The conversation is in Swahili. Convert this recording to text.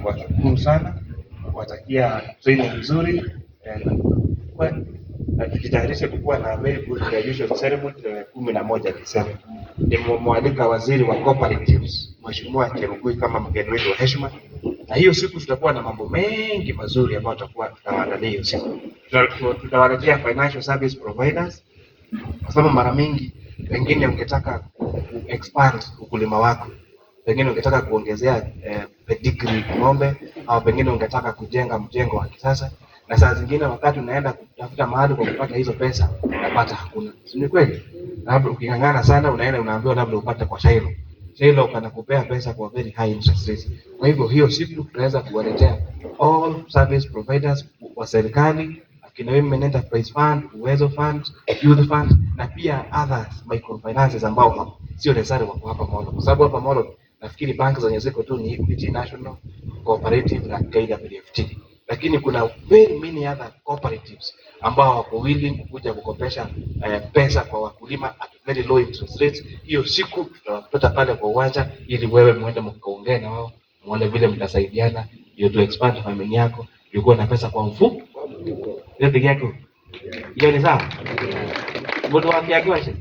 Washukuru sana, watakia training nzuri na tujitayarishe kukuwa na very good graduation ceremony 11 Desemba. Nimemwalika waziri wa cooperatives Mheshimiwa Cherugui kama mgeni wetu wa heshima, na hiyo siku tutakuwa na mambo mengi mazuri ambayo tutakuwa tunawaandalia hiyo siku. Tutawaletea financial service providers, kwa sababu mara mingi pengine ungetaka expand ukulima wako, pengine ungetaka kuongezea pedigree ng'ombe, au pengine ungetaka kujenga mjengo wa kisasa, na saa zingine wakati unaenda kutafuta mahali kwa kupata hizo pesa unapata hakuna. Si ni kweli? Labda ukingangana sana unaenda unaambiwa labda upate kwa Shailo kanakupea pesa kwa very high interest rates. Kwa hivyo hiyo siku tunaweza kuwaletea all service providers wa serikali, akina Women Enterprise Fund, Uwezo Fund, Youth Fund, na pia others microfinances ambao sio necessary wako hapa Molo. Kwa sababu hapa Molo nafikiri banki zenye ziko tu ni Equity National, Cooperative na KWFT. Lakini kuna very many other cooperatives ambao wako willing kuja kukopesha pesa kwa wakulima at very low interest rates. Hiyo siku tutawapata pale kwa uwanja ili wewe muende mkaongee na wao, muone vile mtasaidiana hiyo to expand family yako, yuko na pesa kwa mfuko. Ndio peke yako. Hiyo ni sawa. Mbona wapi yake?